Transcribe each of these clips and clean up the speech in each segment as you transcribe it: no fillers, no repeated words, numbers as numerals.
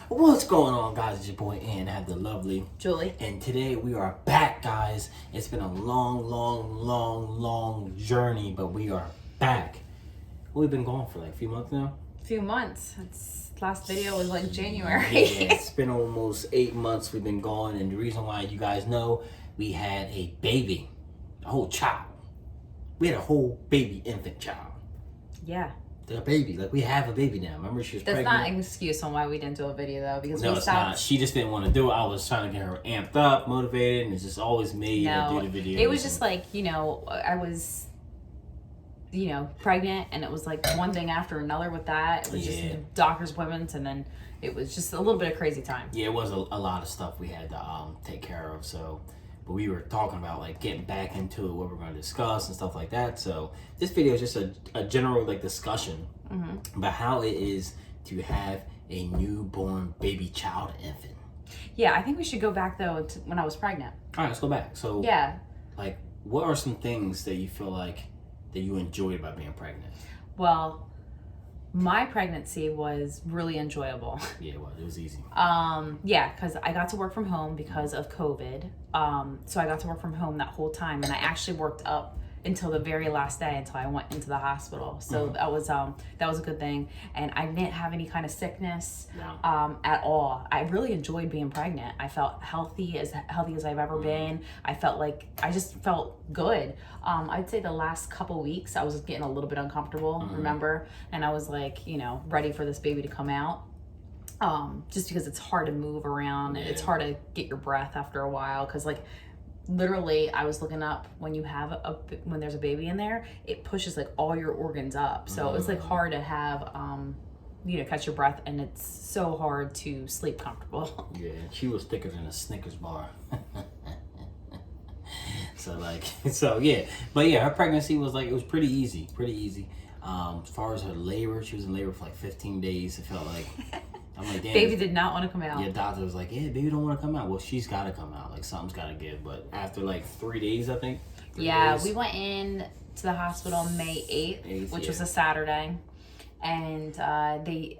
What's going on, guys? It's your boy Ian, have the lovely Julie. And today we are back, guys. It's been a long journey, but we are back. We've been gone for like a few months now. Few months. Last video was like January. Yeah, it's been almost 8 months we've been gone, and the reason why, you guys know, we had a baby, a whole child. We had a whole baby infant child. Yeah. The baby, like we have a baby now. Remember, she was That's pregnant. not an excuse on why we didn't do a video though, because No, we it's stopped. not. She just didn't want to do it. I was trying to get her amped up, motivated, and it's just always me to do the video. It was just like, I was, pregnant, and it was like one thing after another with that. It was just doctor's appointments, and then it was just a little bit of crazy time. Yeah, it was a lot of stuff we had to take care of. So, but we were talking about like getting back into it, what we're going to discuss and stuff like that. So this video is just a general like discussion about how it is to have a newborn baby child infant. Yeah, I think we should go back though to when I was pregnant. All right, let's go back. So yeah, like what are some things that you feel like that you enjoyed about being pregnant? Well, my pregnancy was really enjoyable. Yeah, well, it was easy. Because I got to work from home because of COVID. So I got to work from home that whole time, and I actually worked up until the very last day until I went into the hospital. So that was a good thing, and I didn't have any kind of sickness at all. I really enjoyed being pregnant. I felt healthy as I've ever been. I felt like I just felt good. I'd say the last couple weeks I was getting a little bit uncomfortable, remember, and I was like, ready for this baby to come out. Just because it's hard to move around. It's hard to get your breath after a while, because like literally I was looking up, when there's a baby in there, it pushes like all your organs up, so it's like hard to have catch your breath, and it's so hard to sleep comfortable. Yeah, she was thicker than a Snickers bar. But yeah, her pregnancy was like, it was pretty easy. As far as her labor, she was in labor for like 15 days. It felt like, I'm like, damn. Baby did not want to come out. Yeah, doctor was like, yeah, baby don't want to come out. Well, she's got to come out. Like, something's got to give. But after like 3 days, I think. We went in to the hospital May 8th, which was a Saturday. And me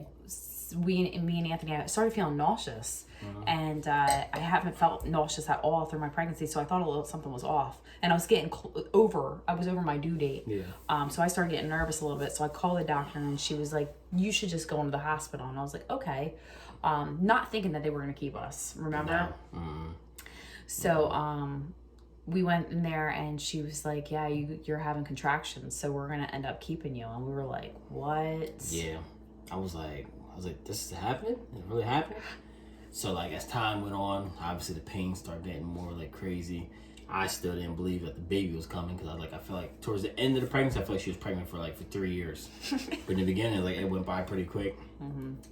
and Anthony, I started feeling nauseous. And I haven't felt nauseous at all through my pregnancy, so I thought something was off. And I was getting over my due date. Yeah. So I started getting nervous a little bit. So I called the doctor, and she was like, you should just go into the hospital. And I was like, okay. Not thinking that they were going to keep us, remember? No. So we went in there, and she was like, yeah, you're having contractions, so we're going to end up keeping you. And we were like, what? Yeah. I was like, this is happening? It really happened? So like as time went on, obviously the pain started getting more like crazy. I still didn't believe that the baby was coming, because I feel like towards the end of the pregnancy, I feel like she was pregnant for 3 years. But in the beginning, like it went by pretty quick.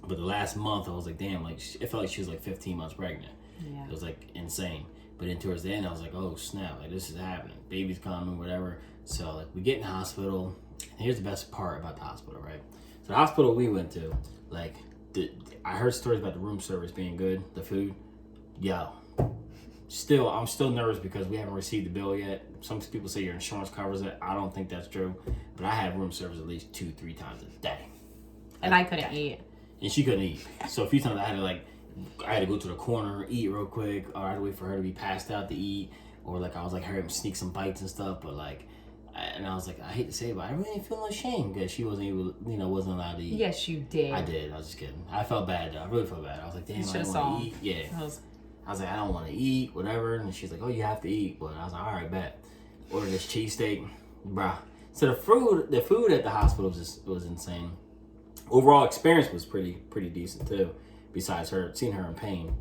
But the last month, I was like, damn, like it felt like she was like 15 months pregnant. Yeah. It was like insane. But then towards the end, I was like, oh snap, like this is happening. Baby's coming, whatever. So like we get in the hospital. And here's the best part about the hospital, right? So the hospital we went to, like I heard stories about the room service being good, the food. I'm still nervous because we haven't received the bill yet. Some people say your insurance covers it. I don't think that's true. But I had room service at least 2-3 times a day. And I couldn't eat. And she couldn't eat. So a few times I had to go to the corner, eat real quick, or I had to wait for her to be passed out to eat. Or like I was like, hurry up, sneak some bites and stuff. But like, and I was like, I hate to say it, but I really didn't feel no shame because she wasn't able, wasn't allowed to eat. Yes, you did. I did. I was just kidding. I felt bad though. I really felt bad. I was like, damn, I don't want to eat. Yeah. I was like, I don't want to eat, whatever. And she's like, oh, you have to eat. But I was like, all right, bet. Ordered this cheesesteak, bruh. So the food at the hospital was insane. Overall experience was pretty decent too. Besides seeing her in pain,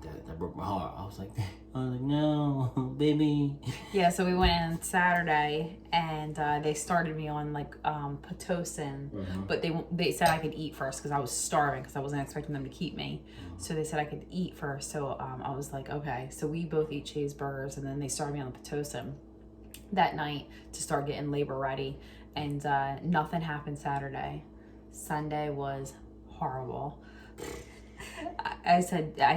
that broke my heart. I was like, no, baby. Yeah, so we went in Saturday, and they started me on like Pitocin, but they said I could eat first because I was starving, because I wasn't expecting them to keep me. So they said I could eat first. So I was like, okay. So we both eat cheeseburgers, and then they started me on the Pitocin that night to start getting labor ready, and nothing happened Saturday. Sunday was horrible. I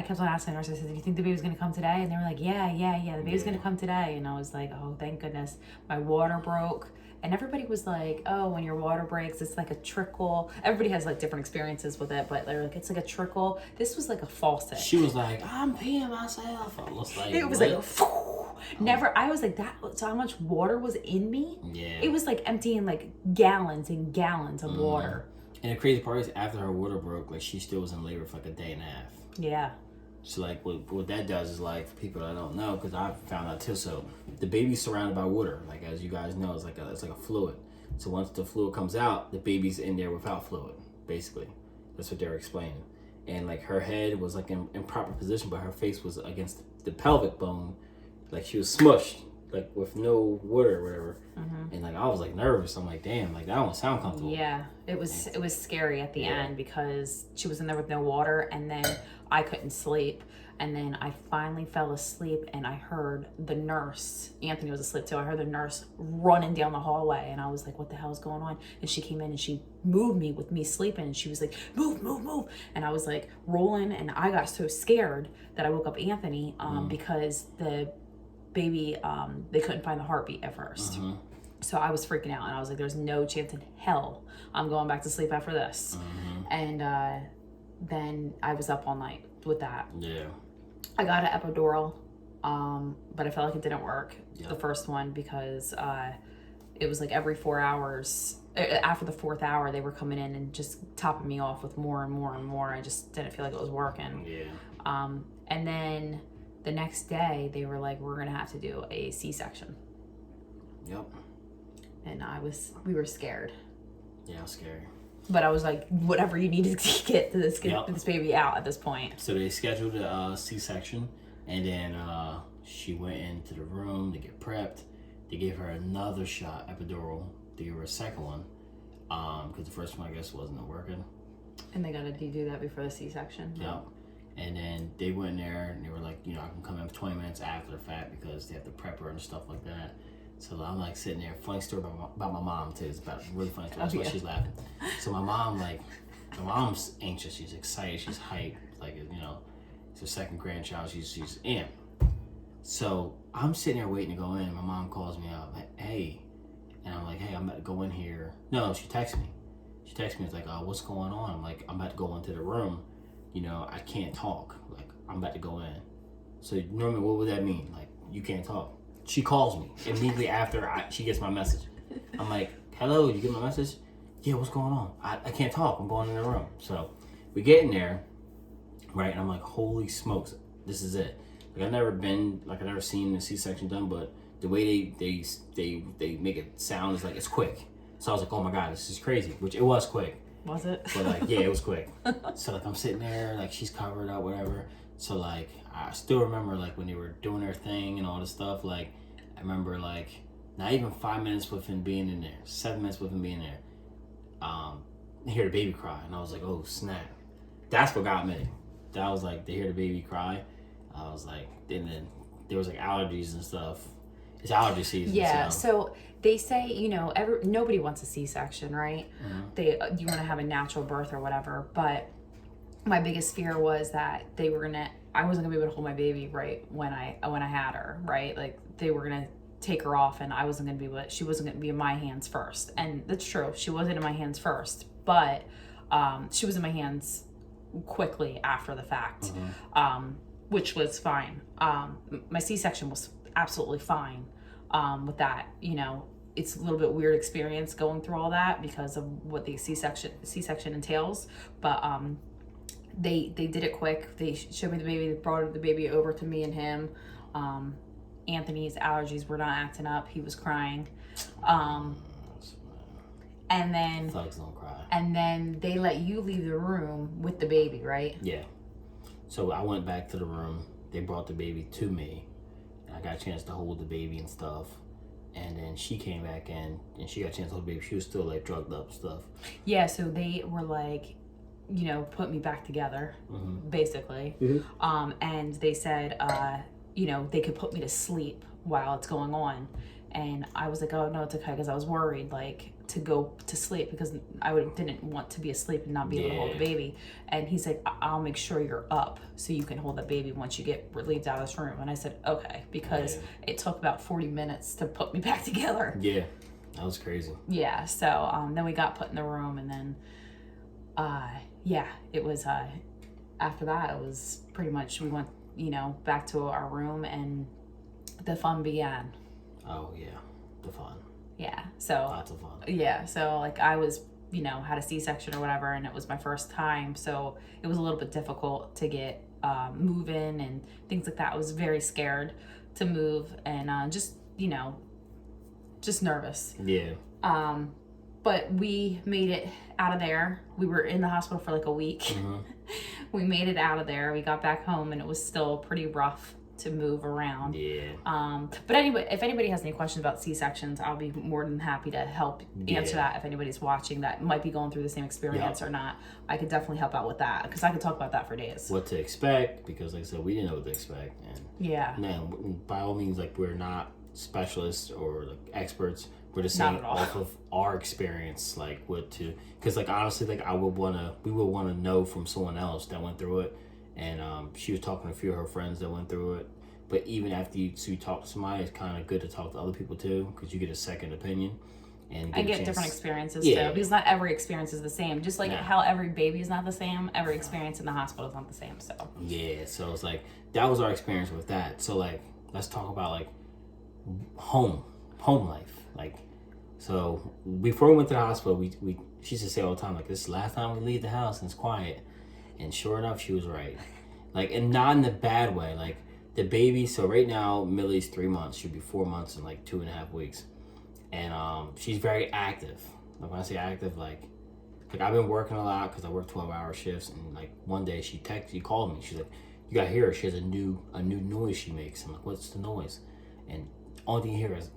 kept on asking the nurse, I said, do you think the baby's going to come today? And they were like, yeah, the baby's going to come today. And I was like, oh, thank goodness. My water broke, and everybody was like, oh, when your water breaks, it's like a trickle. Everybody has like different experiences with it, but they're like, it's like a trickle. This was like a faucet. She was like, I'm peeing myself. I was like, it was what? like, never. I was like, that's how much water was in me. Yeah. It was like emptying like gallons and gallons of water. And the crazy part is, after her water broke, like, she still was in labor for like a day and a half. Yeah. So, like, what that does is, like, for people that don't know, because I found out too, so the baby's surrounded by water. Like, as you guys know, it's like a fluid. So once the fluid comes out, the baby's in there without fluid, basically. That's what they're explaining. And, like, her head was, like, in proper position, but her face was against the pelvic bone. Like, she was smushed, like, with no water or whatever. And, like, I was, like, nervous. I'm like, damn, like, that don't sound comfortable. Yeah, it was scary at the end because she was in there with no water, and then I couldn't sleep, and then I finally fell asleep, and I heard the nurse, Anthony was asleep too, I heard the nurse running down the hallway, and I was like, what the hell is going on? And she came in and she moved me with me sleeping, and she was like, move, move, move. And I was like rolling, and I got so scared that I woke up Anthony because the baby, they couldn't find the heartbeat at first. So I was freaking out, and I was like, there's no chance in hell I'm going back to sleep after this. And then I was up all night with that. Yeah. I got an epidural, but I felt like it didn't work, the first one, because it was like every 4 hours. After the 4th hour, they were coming in and just topping me off with more and more and more. I just didn't feel like it was working. Yeah. And then the next day, they were like, we're going to have to do a C-section. Yep. And we were scared. Yeah, it was scary. But I was like, whatever you need to get this baby out at this point. So they scheduled a C-section, and then she went into the room to get prepped. They gave her another shot, epidural. They gave her a second one, because the first one, I guess, wasn't working. And they got to do that before the C-section. Yep. And then they went in there, and they were like, I can come in 20 minutes after the fact because they have to prep her and stuff like that. So I'm like sitting there. Funny story about my mom too. It's about really funny story. That's why she's laughing. So my mom's anxious. She's excited. She's hyped. Like, it's her second grandchild. She's amped. So I'm sitting there waiting to go in. My mom calls me up. Like, hey, and I'm like, hey, I'm about to go in here. No, she texted me. She texted me. It's like, oh, what's going on? I'm like, I'm about to go into the room. I can't talk. Like, I'm about to go in. So normally, what would that mean? Like, you can't talk. She calls me immediately after she gets my message. I'm like, hello, did you get my message? Yeah, what's going on? I can't talk. I'm going in the room. So we get in there, right? And I'm like, holy smokes, this is it. Like, I've never seen a C-section done, but the way they make it sound is like it's quick. So I was like, oh my God, this is crazy, which it was quick. Was it? But like, yeah, it was quick. So like, I'm sitting there, like, she's covered up, whatever. So like, I still remember like when they were doing their thing and all this stuff. Like, I remember like not even 5 minutes with him being in there, 7 minutes with him being there. I hear the baby cry, and I was like, oh snap! That's what got me. That was like, to hear the baby cry. I was like, and then there was like allergies and stuff. It's allergy season. Yeah. So they say, nobody wants a C-section, right? Mm-hmm. You want to have a natural birth or whatever, but my biggest fear was that I wasn't gonna be able to hold my baby right when I had her, right? Like, they were gonna take her off, and she wasn't gonna be in my hands first. And that's true, she wasn't in my hands first, but she was in my hands quickly after the fact, which was fine. My C-section was absolutely fine with that. It's a little bit weird experience going through all that because of what the C-section entails, but they did it quick. They showed me the baby. They brought the baby over to me and him. Anthony's allergies were not acting up. He was crying. And then Thugs don't cry. And then they let you leave the room with the baby, right? Yeah. So I went back to the room. They brought the baby to me. And I got a chance to hold the baby and stuff. And then she came back in, and she got a chance to hold the baby. She was still like drugged up and stuff. Yeah. So they were like, put me back together, basically. Mm-hmm. And they said, they could put me to sleep while it's going on. And I was like, oh, no, it's okay, because I was worried, like, to go to sleep because I didn't want to be asleep and not be able to hold the baby. And he's like, I'll make sure you're up so you can hold the baby once you get relieved out of this room. And I said, okay, because it took about 40 minutes to put me back together. Yeah. That was crazy. Yeah. So then we got put in the room, and then it was after that it was pretty much we went back to our room and the fun began. Oh yeah, the fun. Yeah. So Lots of fun. yeah. So like I was had a C-section or whatever, and it was my first time, so it was a little bit difficult to get moving and things like that. I was very scared to move and just nervous. Yeah. But we made it out of there. We were in the hospital for like a week. Mm-hmm. We made it out of there. We got back home, and it was still pretty rough to move around. Yeah. But anyway, if anybody has any questions about C-sections, I'll be more than happy to help answer that. If anybody's watching that might be going through the same experience or not, I could definitely help out with that, because I could talk about that for days. What to expect, because like I said, we didn't know what to expect. And yeah. Man, by all means, like, we're not specialists or like experts. We're just saying off of our experience, like what to, because like honestly, like we would wanna know from someone else that went through it, and she was talking to a few of her friends that went through it. But even after you talk to somebody, it's kind of good to talk to other people too, because you get a second opinion and get different experiences too, because not every experience is the same. Just like how every baby is not the same, every experience in the hospital is not the same. So yeah, so it's like that was our experience with that. So like let's talk about like home life, like. So before we went to the hospital, we she used to say all the time, like, this is the last time we leave the house and it's quiet. And sure enough, she was right. Like, and not in a bad way. Like, the baby, so right now, Millie's 3 months. She'll be 4 months in like 2.5 weeks. And she's very active. Like, when I say active, like I've been working a lot because I work 12-hour shifts. And like one day she called me. She's like, you gotta hear her. She has a new noise she makes. I'm like, what's the noise? And only thing you hear is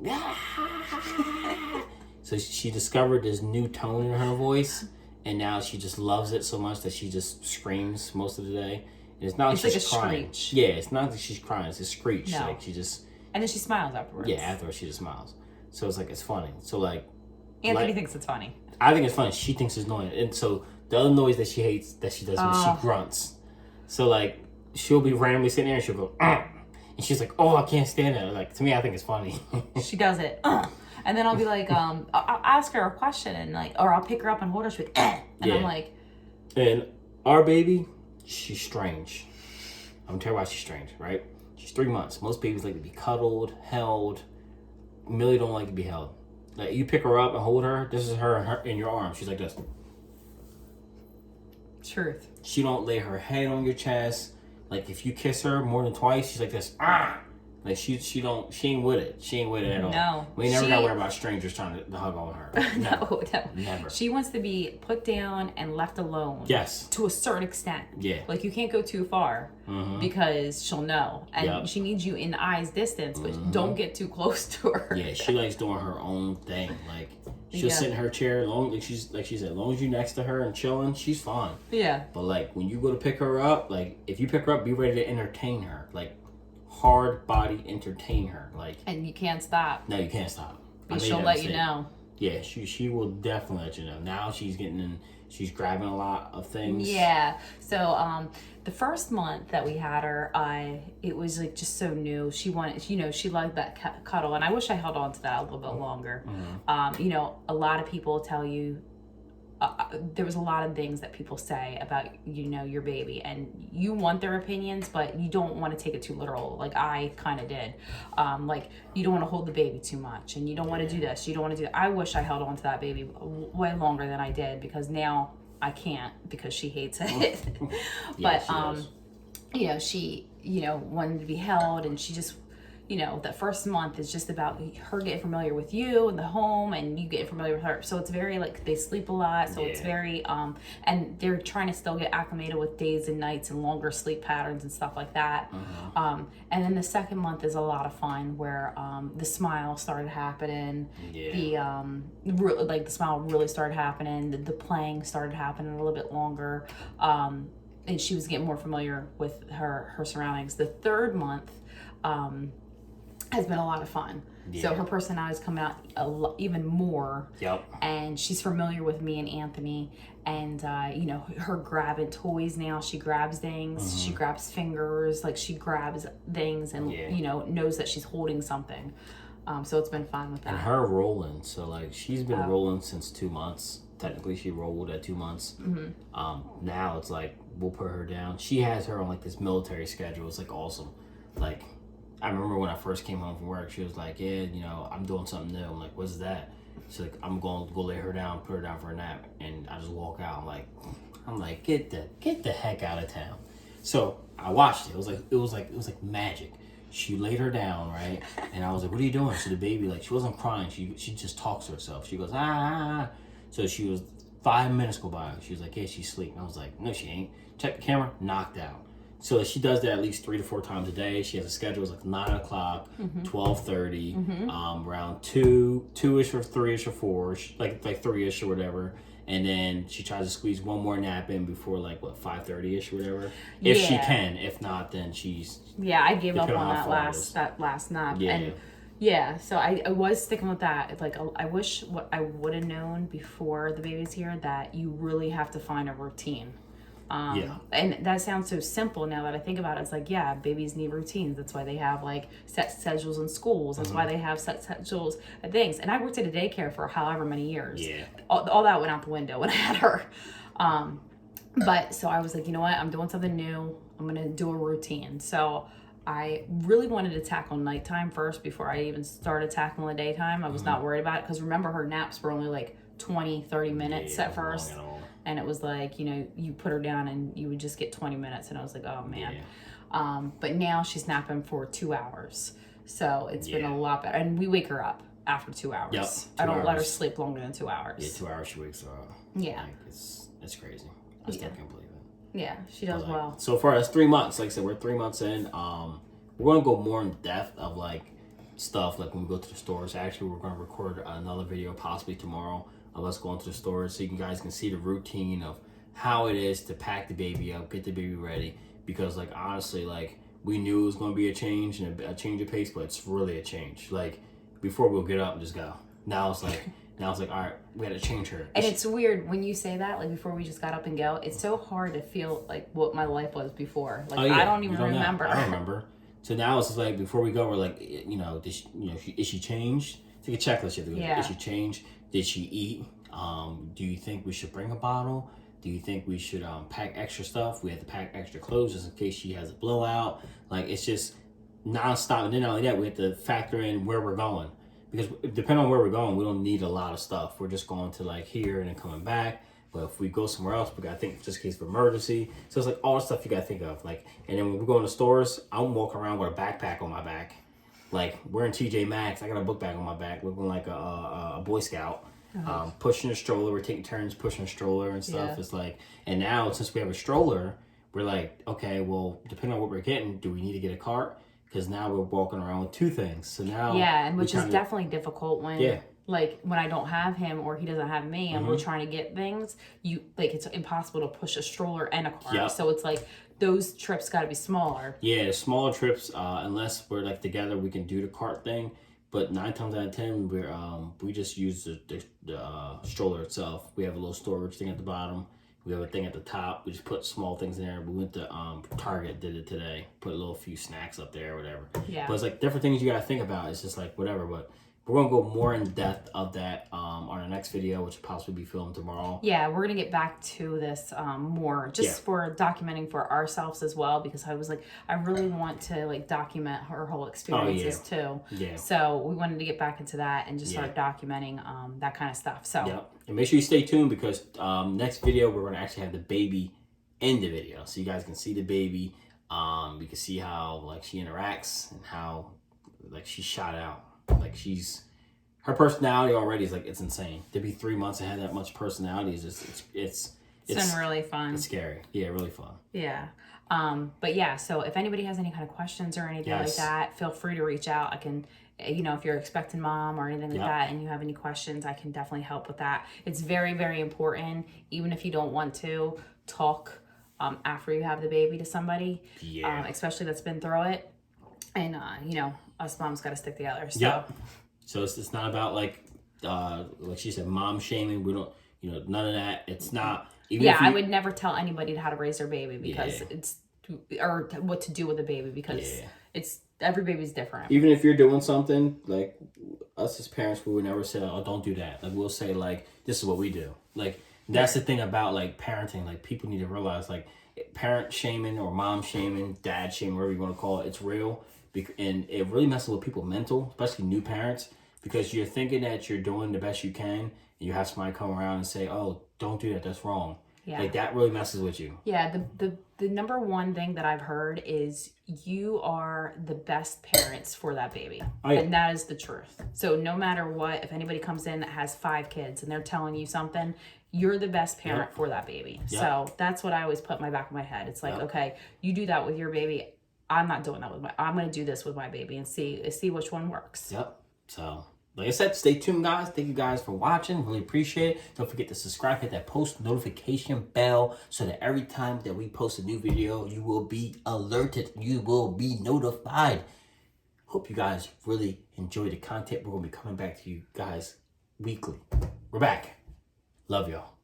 so she discovered this new tone in her voice, and now she just loves it so much that she just screams most of the day. And it's not like she's crying. Screech. Yeah, it's not that she's crying, it's a screech. No. Like she just, and then she smiles afterwards. Yeah, afterwards she just smiles. So it's like, it's funny. So like Anthony thinks it's funny. I think it's funny. She thinks it's annoying. And so the other noise that she hates that she does when she grunts. So like she'll be randomly sitting there and she'll go and she's like, oh, I can't stand it. Like, to me, I think it's funny. She does it. And then I'll be like, I'll ask her a question and like, or I'll pick her up and hold her. She'll be like, and I'm like. And our baby, she's strange. I'm gonna tell you why she's strange, right? She's 3 months. Most babies like to be cuddled, held. Millie don't like to be held. Like, you pick her up and hold her. This is her in your arms. She's like this. Truth. She don't lay her head on your chest. Like, if you kiss her more than twice, she's like this. Like, she ain't with it. She ain't with it at all. No. We never got worried about strangers trying to hug on her. No. Never. She wants to be put down and left alone. Yes. To a certain extent. Yeah. Like, you can't go too far because she'll know. And she needs you in eyes distance, but don't get too close to her. Yeah, she likes doing her own thing. Like, she'll sit in her chair, like she said, as long as you're next to her and chilling, she's fine. Yeah. But like when you go to pick her up, like if you pick her up, be ready to entertain her. Like, hard body entertain her. Like, and you can't stop. No, you can't stop. But she'll let you know. Yeah, she will definitely let you know. Now she's getting in. She's grabbing a lot of things. Yeah. So the first month that we had her, it was like just so new. She wanted, she liked that cuddle, and I wish I held on to that a little bit longer. A lot of people tell you. There was a lot of things that people say about your baby, and you want their opinions, but you don't want to take it too literal. Like I kind of did. Like, you don't want to hold the baby too much, and you don't want to do this. You don't want to do that. I wish I held on to that baby way longer than I did, because now I can't, because she hates it. But she wanted to be held, and she just. That first month is just about her getting familiar with you and the home, and you getting familiar with her. So it's very like they sleep a lot. So it's very and they're trying to still get acclimated with days and nights and longer sleep patterns and stuff like that. And then the second month is a lot of fun, where the smile started happening. Yeah. The smile really started happening. The playing started happening a little bit longer. And she was getting more familiar with her surroundings. The third month. Has been a lot of fun. Yeah. So her personality's come out even more. Yep. And she's familiar with me and Anthony. And, her grabbing toys now. She grabs things. She grabs fingers. Like, she grabs things and, knows that she's holding something. So it's been fun with that. And her rolling, so like she's been rolling since 2 months. Technically, she rolled at 2 months. Now it's like we'll put her down. She has her on like this military schedule. It's like awesome. Like I remember when I first came home from work, she was like, "Yeah, you know, I'm doing something new." I'm like, "What's that?" She's like, "I'm going to go lay her down, put her down for a nap," and I just walk out. I'm like, get the heck out of town. So I watched it. It was like magic. She laid her down, right? And I was like, "What are you doing?" So the baby, like, she wasn't crying. She just talks to herself. She goes, ah. So she was 5 minutes go by. She was like, "Yeah, she's asleep." And I was like, "No, she ain't." Check the camera, knocked out. So she does that at least 3 to 4 times a day. She has a schedule. It's like 9 o'clock, 12:30, around 2-ish or 3-ish or 4, like 3-ish or whatever. And then she tries to squeeze one more nap in before 5:30-ish or whatever. If she can. If not, then she's... Yeah, I gave up on that last nap. Yeah. And yeah, so I was sticking with that. Like, I wish what I would have known before the baby's here, that you really have to find a routine. And that sounds so simple now that I think about it. It's like, yeah, babies need routines. That's why they have like set schedules in schools. That's why they have set schedules at things. And I worked at a daycare for however many years. Yeah. All that went out the window when I had her. But so I was like, you know what? I'm doing something new. I'm going to do a routine. So I really wanted to tackle nighttime first before I even started tackling the daytime. I was not worried about it because remember, her naps were only like 20, 30 minutes at first. And it was like, you know, you put her down and you would just get 20 minutes. And I was like, oh, man. Yeah. But now she's napping for 2 hours. So it's been a lot better. And we wake her up after 2 hours. Yep, I don't let her sleep longer than 2 hours. Yeah, 2 hours she wakes up. Yeah. Like, it's crazy. I still can't believe it. Yeah, she does well. So far, that's 3 months. Like I said, we're 3 months in. We're going to go more in depth of like stuff like when we go to the stores. Actually, we're going to record another video possibly tomorrow of us going to the stores so you guys can see the routine of how it is to pack the baby up, get the baby ready. Because like honestly, like we knew it was going to be a change and a change of pace, but it's really a change. Like before we'll get up and just go. Now it's like all right, we got to change her. And it's weird when you say that, like before we just got up and go. It's so hard to feel like what my life was before. Like I don't even remember. I don't remember. So now it's just like before we go, we're like, you know, is she changed? It's like a checklist. You have to go. Yeah. Is she changed? Did she eat? Do you think we should bring a bottle? Do you think we should pack extra stuff? We have to pack extra clothes just in case she has a blowout. Like it's just nonstop. And then not only that, we have to factor in where we're going because depending on where we're going, we don't need a lot of stuff. We're just going to like here and then coming back. But if we go somewhere else, we gotta think just in case of emergency. So it's like all the stuff you gotta think of. Like, and then when we go in the stores, I'm walking around with a backpack on my back. Like we're in TJ Maxx, I got a book bag on my back, looking like a Boy Scout. Pushing a stroller, we're taking turns pushing a stroller and stuff. It's like, and now since we have a stroller, we're like, okay, well, depending on what we're getting, do we need to get a cart? Because now we're walking around with 2 things. So now, and which is definitely difficult when, like, when I don't have him or he doesn't have me, and we're trying to get things. It's impossible to push a stroller and a cart. Yep. So it's like those trips got to be smaller. Yeah, the smaller trips, unless we're like together, we can do the cart thing. But 9 times out of 10, we just use the stroller itself. We have a little storage thing at the bottom. We have a thing at the top. We just put small things in there. We went to Target, did it today. Put a little few snacks up there or whatever. Yeah. But it's like different things you got to think about. It's just like whatever. But we're going to go more in depth of that on our next video, which will possibly be filmed tomorrow. Yeah, we're going to get back to this more just for documenting for ourselves as well, because I was like, I really want to like document her whole experiences too. Yeah. So we wanted to get back into that and just start documenting that kind of stuff. So and make sure you stay tuned because next video, we're going to actually have the baby in the video. So you guys can see the baby. You can see how like she interacts and how like she's shot out. Like her personality already is like, it's insane. To be 3 months and have that much personality is just, it's been really fun. It's scary. Yeah, really fun. Yeah. But yeah, so if anybody has any kind of questions or anything like that, feel free to reach out. I can, you know, if you're expecting mom or anything like that and you have any questions, I can definitely help with that. It's very, very important, even if you don't want to talk after you have the baby to somebody, especially that's been through it. And, you know, us moms got to stick together. So, so it's not about like she said, mom shaming. We don't, you know, none of that. It's not. Even I would never tell anybody how to raise their baby because or what to do with a baby because it's every baby's different. Even if you're doing something, like us as parents, we would never say, oh, don't do that. Like, we'll say, like, this is what we do. Like, that's the thing about, like, parenting. Like, people need to realize, like, parent shaming or mom shaming, dad shaming, whatever you want to call it, it's real. And it really messes with people's mental, especially new parents, because you're thinking that you're doing the best you can, and you have somebody come around and say, oh, don't do that, that's wrong. Yeah. Like, that really messes with you. Yeah, the number one thing that I've heard is you are the best parents for that baby. Oh, yeah. And that is the truth. So no matter what, if anybody comes in that has 5 kids and they're telling you something, you're the best parent for that baby. So that's what I always put in my back of my head. It's like, okay, you do that with your baby. I'm not doing that with I'm going to do this with my baby and see which one works. Yep. So, like I said, stay tuned, guys. Thank you guys for watching. Really appreciate it. Don't forget to subscribe, hit that post notification bell so that every time that we post a new video, you will be alerted. You will be notified. Hope you guys really enjoy the content. We're going to be coming back to you guys weekly. We're back. Love y'all.